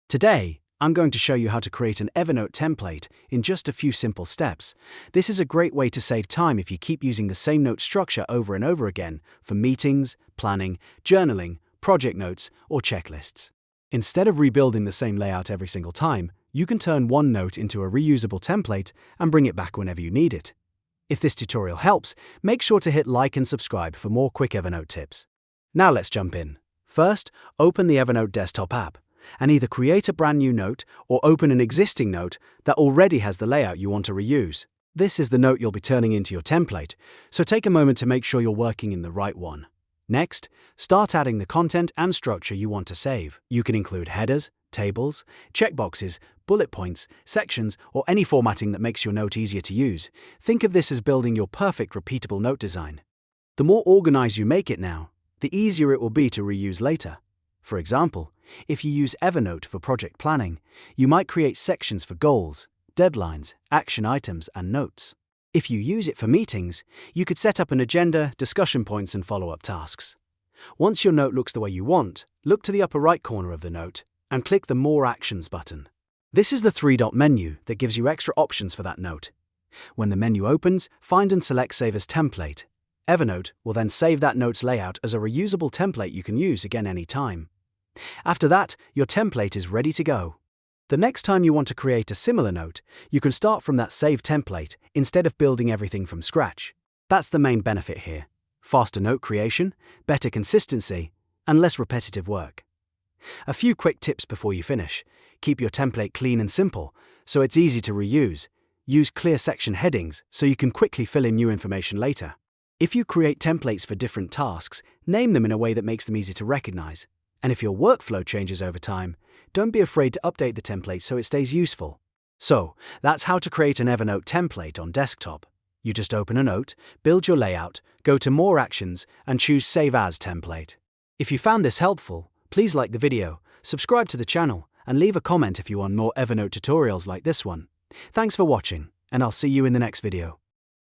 Today, I'm going to show you how to create an Evernote template in just a few simple steps. This is a great way to save time if you keep using the same note structure over and over again for meetings, planning, journaling, project notes, or checklists. Instead of rebuilding the same layout every single time, you can turn one note into a reusable template and bring it back whenever you need it. If this tutorial helps, make sure to hit like and subscribe for more quick Evernote tips. Now let's jump in. First, open the Evernote desktop app and either create a brand new note or open an existing note that already has the layout you want to reuse. This is the note you'll be turning into your template, so take a moment to make sure you're working in the right one. Next, start adding the content and structure you want to save. You can include headers, tables, checkboxes, bullet points, sections, or any formatting that makes your note easier to use. Think of this as building your perfect repeatable note design. The more organized you make it now, the easier it will be to reuse later. For example, if you use Evernote for project planning, you might create sections for goals, deadlines, action items, and notes. If you use it for meetings, you could set up an agenda, discussion points, and follow-up tasks. Once your note looks the way you want, look to the upper right corner of the note and click the More Actions button. This is the three-dot menu that gives you extra options for that note. When the menu opens, find and select Save as Template. Evernote will then save that note's layout as a reusable template you can use again anytime. After that, your template is ready to go. The next time you want to create a similar note, you can start from that saved template instead of building everything from scratch. That's the main benefit here: faster note creation, better consistency, and less repetitive work. A few quick tips before you finish. Keep your template clean and simple, so it's easy to reuse. Use clear section headings so you can quickly fill in new information later. If you create templates for different tasks, name them in a way that makes them easy to recognize. And if your workflow changes over time, don't be afraid to update the template so it stays useful. So, that's how to create an Evernote template on desktop. You just open a note, build your layout, go to More Actions, and choose Save As Template. If you found this helpful, please like the video, subscribe to the channel, and leave a comment if you want more Evernote tutorials like this one. Thanks for watching, and I'll see you in the next video.